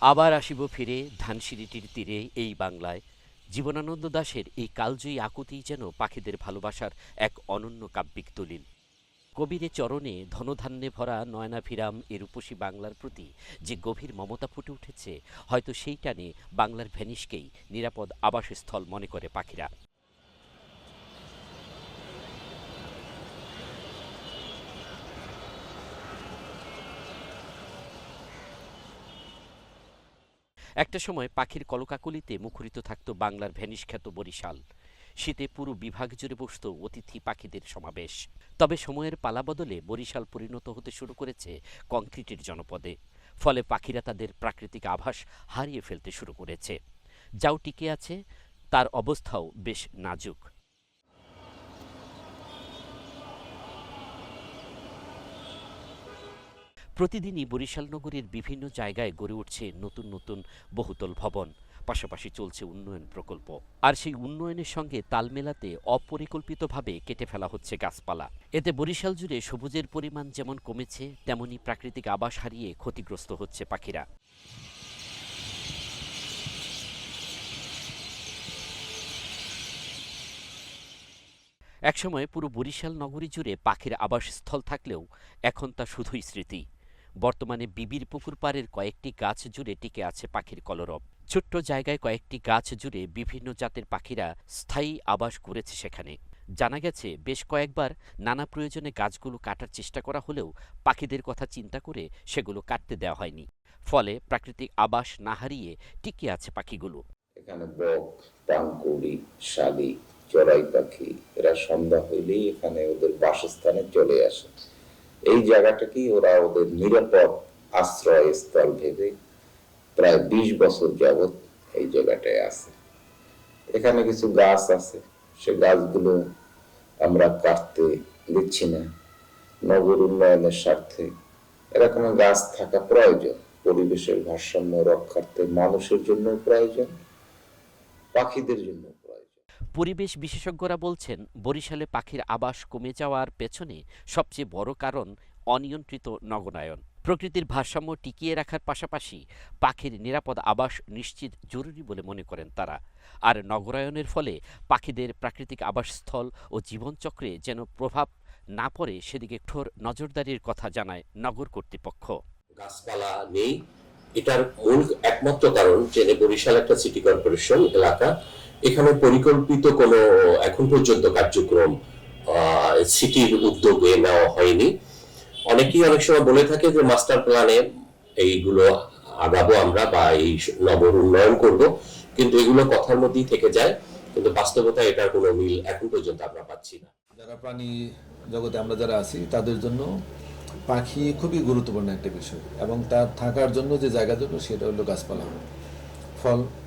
আবার আসিব ফিরে ধানসিঁড়িটির তীরে এই বাংলায়। জীবনানন্দ দাশের এই কালজয়ী আকুতিই যেন পাখিদের ভালোবাসার এক অনন্য কাব্যিক দলিল। কবিরে চরণে ধনধান্যে ভরা নয়নাভিরাম এ রূপসী বাংলার প্রতি যে গভীর মমতা ফুটে উঠেছে, হয়তো সেই টানে বাংলার ভ্যানিশকেই নিরাপদ আবাসস্থল মনে করে পাখিরা। একটা সময় পাখির কলকাকলিতে মুখরিত থাকত বাংলার ভ্যানিশ খ্যাত বরিশাল। শীতে পুরো বিভাগ জুড়ে বসত অতিথি পাখিদের সমাবেশ। তবে সময়ের পালাবদলে বরিশাল পরিণত হতে শুরু করেছে কংক্রিটের জনপদে। ফলে পাখিরা তাদের প্রাকৃতিক আভাস হারিয়ে ফেলতে শুরু করেছে। যাও টিকে আছে, তার অবস্থাও বেশ নাজুক। প্রতিদিনই বরিশাল নগরীর বিভিন্ন জায়গায় গড়ে উঠছে নতুন নতুন বহুতল ভবন। পাশাপাশি চলছে উন্নয়ন প্রকল্প। আর সেই উন্নয়নের সঙ্গে তাল মেলাতে অপরিকল্পিতভাবে কেটে ফেলা হচ্ছে গাছপালা। এতে বরিশাল জুড়ে সবুজের পরিমাণ যেমন কমেছে, তেমনি প্রাকৃতিক আবাস হারিয়ে ক্ষতিগ্রস্ত হচ্ছে পাখিরা। একসময় পুরো বরিশাল নগরী জুড়ে পাখির আবাসস্থল থাকলেও এখন তা শুধুই স্মৃতি। বর্তমানে বিবির পুকুর পাড়ের কয়েকটি গাছ জুড়ে টিকে আছে পাখির কলরব। ছোট্ট জায়গায় কয়েকটি গাছ জুড়ে বিভিন্ন জাতের পাখিরা স্থায়ী আবাস গড়েছে সেখানে। জানা গেছে বেশ কয়েকবার নানা প্রয়োজনে গাছগুলো কাটার চেষ্টা করা হলেও পাখিদের কথা চিন্তা করে সেগুলো কাটতে দেওয়া হয়নি। ফলে প্রাকৃতিক আবাস না হারিয়ে টিকে আছে পাখিগুলো। এখানে বক, পানকৌড়ি, শালিক, চড়াই পাখি এরা সন্ধ্যা হইলেই এখানে ওদের বাসস্থানে চলে আসে। এই জায়গাটাকেই ওরা ওদের নিরাপদ আশ্রয় স্থল ভেবে প্রায় 20 বছর যাবৎ এই জায়গাটায় আছে। এখানে কিছু গাছ আছে, সে গাছগুলো আমরা কাটতে দিচ্ছি না। নগর উন্নয়নের স্বার্থে এরকম গাছ থাকা প্রয়োজন। পরিবেশের ভারসাম্য রক্ষার্থে মানুষের জন্য প্রয়োজন, পাখিদের জন্য প্রয়োজন। পরিবেশ বিশেষজ্ঞরা বলছেন, বরিশালে পাখির আবাস কমে যাওয়ার পেছনে সবচেয়ে বড় কারণ অনিয়ন্ত্রিত নগরায়ন। প্রকৃতির ভারসাম্য টিকিয়ে রাখার পাশাপাশি পাখির নিরাপদ আবাস নিশ্চিত জরুরি বলে মনে করেন তারা। আর নগরায়নের ফলে পাখিদের প্রাকৃতিক আবাসস্থল ও জীবনচক্রে যেন প্রভাব না পড়ে সেদিকে কঠোর নজরদারির কথা জানায় নগর কর্তৃপক্ষ। গাছপালা নেই, এটার মূল একমাত্র কারণ যে বরিশাল একটা সিটি কর্পোরেশন এলাকা, এখানে পরিকল্পিত কোনো এখন পর্যন্ত কার্যক্রম সিটির উদ্যোগে নেওয়া হয়নি। অনেকেই অনেক সময় বলে থাকে যে মাস্টার প্ল্যানে এইগুলো আগাবো আমরা বা এই নগর উন্নয়ন করব, কিন্তু এগুলো কথার মধ্যেই থেকে যায়, কিন্তু বাস্তবতা এটার কোনো মিল এখন পর্যন্ত আমরা পাচ্ছি না। যারা প্রাণী জগতে আমরা যারা আছি তাদের জন্য পাখি খুবই গুরুত্বপূর্ণ একটা বিষয়, এবং তার থাকার জন্য যে জায়গার জন্য সেটা হলো গাছপালা,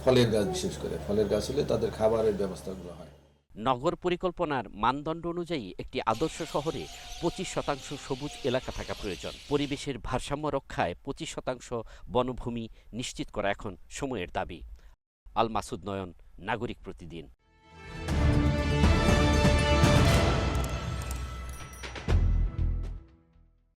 ফলের গাছ। বিশেষ করে ফলের গাছ হলে তাদের খাবারের ব্যবস্থাগুলো হয়। নগর পরিকল্পনার মানদণ্ড অনুযায়ী একটি আদর্শ শহরে 25% সবুজ এলাকা থাকা প্রয়োজন। পরিবেশের ভারসাম্য রক্ষায় 25% বনভূমি নিশ্চিত করা এখন সময়ের দাবি। আল মাসুদ নয়ন, নাগরিক প্রতিদিন।